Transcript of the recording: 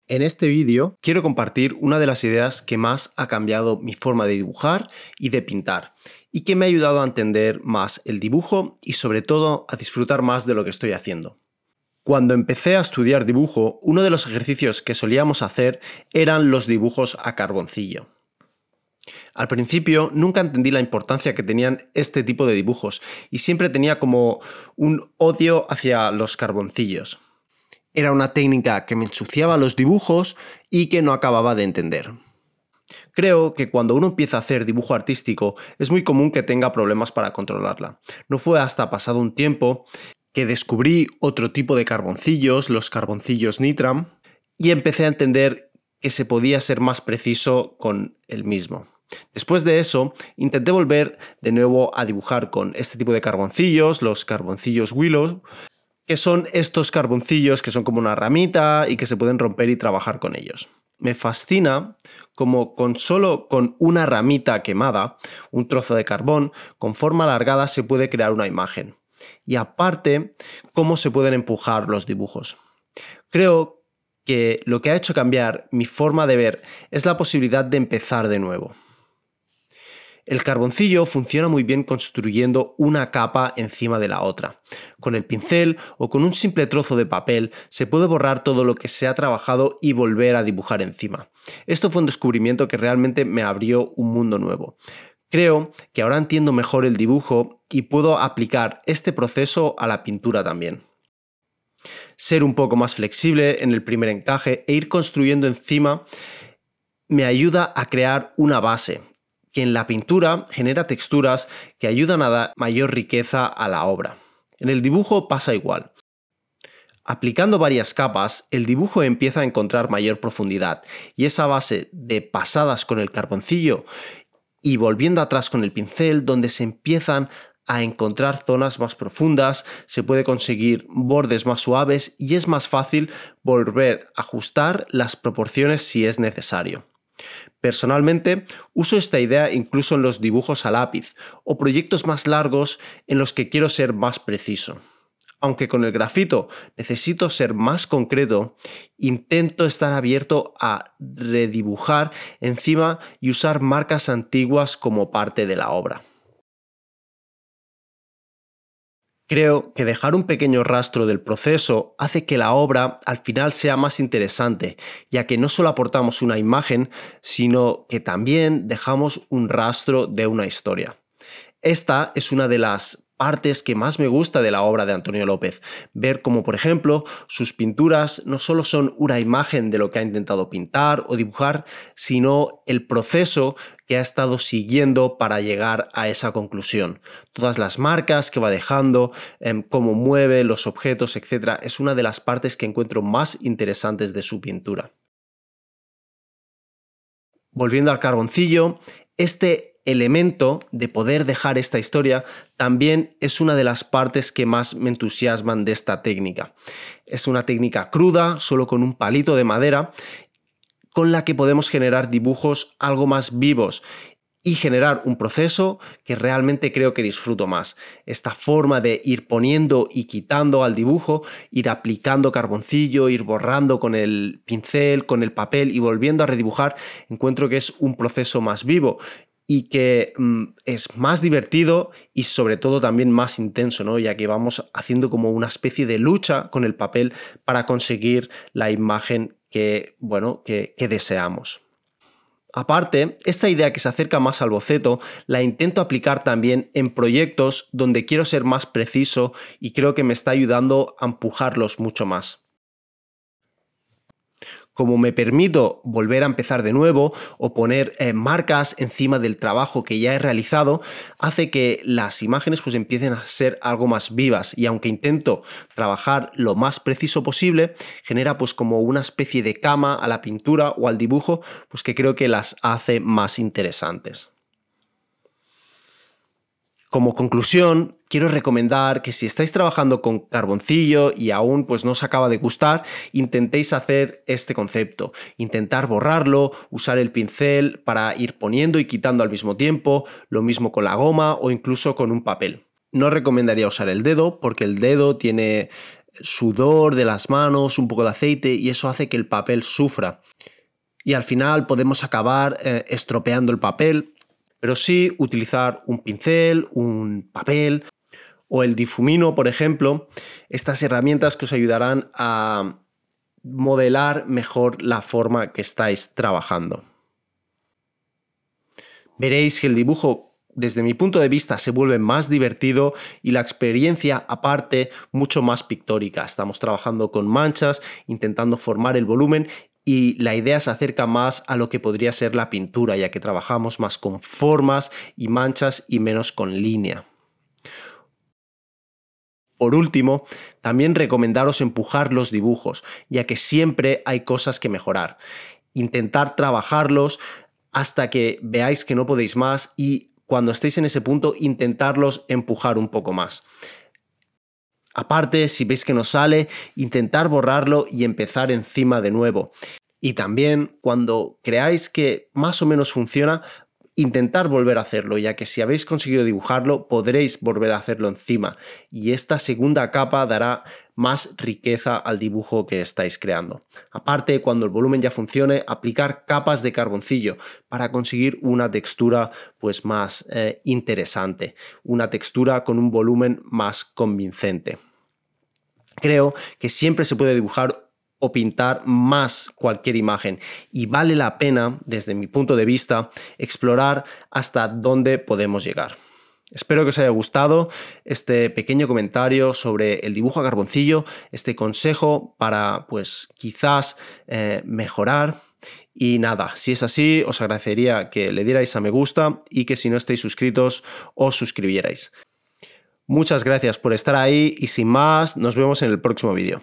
En este vídeo quiero compartir una de las ideas que más ha cambiado mi forma de dibujar y de pintar y que me ha ayudado a entender más el dibujo y sobre todo a disfrutar más de lo que estoy haciendo. Cuando empecé a estudiar dibujo, uno de los ejercicios que solíamos hacer eran los dibujos a carboncillo. Al principio nunca entendí la importancia que tenían este tipo de dibujos y siempre tenía como un odio hacia los carboncillos. Era una técnica que me ensuciaba los dibujos y que no acababa de entender. Creo que cuando uno empieza a hacer dibujo artístico es muy común que tenga problemas para controlarla. No fue hasta pasado un tiempo que descubrí otro tipo de carboncillos, los carboncillos Nitram, y empecé a entender que se podía ser más preciso con el mismo. Después de eso, intenté volver de nuevo a dibujar con este tipo de carboncillos, los carboncillos Willow, que son estos carboncillos que son como una ramita y que se pueden romper y trabajar con ellos. Me fascina como solo con una ramita quemada, un trozo de carbón, con forma alargada se puede crear una imagen. Y aparte, cómo se pueden empujar los dibujos. Creo que lo que ha hecho cambiar mi forma de ver es la posibilidad de empezar de nuevo. El carboncillo funciona muy bien construyendo una capa encima de la otra. Con el pincel o con un simple trozo de papel se puede borrar todo lo que se ha trabajado y volver a dibujar encima. Esto fue un descubrimiento que realmente me abrió un mundo nuevo. Creo que ahora entiendo mejor el dibujo y puedo aplicar este proceso a la pintura también. Ser un poco más flexible en el primer encaje e ir construyendo encima me ayuda a crear una base que en la pintura genera texturas que ayudan a dar mayor riqueza a la obra. En el dibujo pasa igual. Aplicando varias capas, el dibujo empieza a encontrar mayor profundidad y esa base de pasadas con el carboncillo y volviendo atrás con el pincel, donde se empiezan a encontrar zonas más profundas, se puede conseguir bordes más suaves y es más fácil volver a ajustar las proporciones si es necesario. Personalmente, uso esta idea incluso en los dibujos a lápiz o proyectos más largos en los que quiero ser más preciso. Aunque con el grafito necesito ser más concreto, intento estar abierto a redibujar encima y usar marcas antiguas como parte de la obra. Creo que dejar un pequeño rastro del proceso hace que la obra al final sea más interesante, ya que no solo aportamos una imagen, sino que también dejamos un rastro de una historia. Esta es una de las partes que más me gusta de la obra de Antonio López, ver cómo, por ejemplo, sus pinturas no solo son una imagen de lo que ha intentado pintar o dibujar, sino el proceso que ha estado siguiendo para llegar a esa conclusión. Todas las marcas que va dejando, cómo mueve los objetos, etc., es una de las partes que encuentro más interesantes de su pintura. Volviendo al carboncillo, este elemento de poder dejar esta historia también es una de las partes que más me entusiasman de esta técnica. Es una técnica cruda, solo con un palito de madera, con la que podemos generar dibujos algo más vivos y generar un proceso que realmente creo que disfruto más. Esta forma de ir poniendo y quitando al dibujo, ir aplicando carboncillo, ir borrando con el pincel, con el papel y volviendo a redibujar, encuentro que es un proceso más vivo y que es más divertido y sobre todo también más intenso, ¿no? Ya que vamos haciendo como una especie de lucha con el papel para conseguir la imagen que deseamos. Aparte, esta idea que se acerca más al boceto la intento aplicar también en proyectos donde quiero ser más preciso y creo que me está ayudando a empujarlos mucho más. Como me permito volver a empezar de nuevo o poner marcas encima del trabajo que ya he realizado, hace que las imágenes pues empiecen a ser algo más vivas y aunque intento trabajar lo más preciso posible, genera pues como una especie de cama a la pintura o al dibujo, pues que creo que las hace más interesantes. Como conclusión, quiero recomendar que si estáis trabajando con carboncillo y aún pues no os acaba de gustar, intentéis hacer este concepto, intentar borrarlo, usar el pincel para ir poniendo y quitando al mismo tiempo, lo mismo con la goma o incluso con un papel. No recomendaría usar el dedo porque el dedo tiene sudor de las manos, un poco de aceite, y eso hace que el papel sufra. Y al final podemos acabar estropeando el papel, pero sí utilizar un pincel, un papel o el difumino, por ejemplo, estas herramientas que os ayudarán a modelar mejor la forma que estáis trabajando. Veréis que el dibujo, desde mi punto de vista, se vuelve más divertido y la experiencia, aparte, mucho más pictórica. Estamos trabajando con manchas, intentando formar el volumen y la idea se acerca más a lo que podría ser la pintura, ya que trabajamos más con formas y manchas y menos con línea. Por último, también recomendaros empujar los dibujos, ya que siempre hay cosas que mejorar. Intentar trabajarlos hasta que veáis que no podéis más y cuando estéis en ese punto, intentarlos empujar un poco más. Aparte, si veis que no sale, intentar borrarlo y empezar encima de nuevo. Y también, cuando creáis que más o menos funciona, intentar volver a hacerlo, ya que si habéis conseguido dibujarlo, podréis volver a hacerlo encima. Y esta segunda capa dará más riqueza al dibujo que estáis creando. Aparte, cuando el volumen ya funcione, aplicar capas de carboncillo para conseguir una textura pues más interesante, una textura con un volumen más convincente. Creo que siempre se puede dibujar o pintar más cualquier imagen y vale la pena, desde mi punto de vista, explorar hasta dónde podemos llegar. Espero que os haya gustado este pequeño comentario sobre el dibujo a carboncillo, este consejo para pues quizás mejorar. Y nada, si es así, os agradecería que le dierais a me gusta y que si no estáis suscritos, os suscribierais. Muchas gracias por estar ahí y sin más, nos vemos en el próximo vídeo.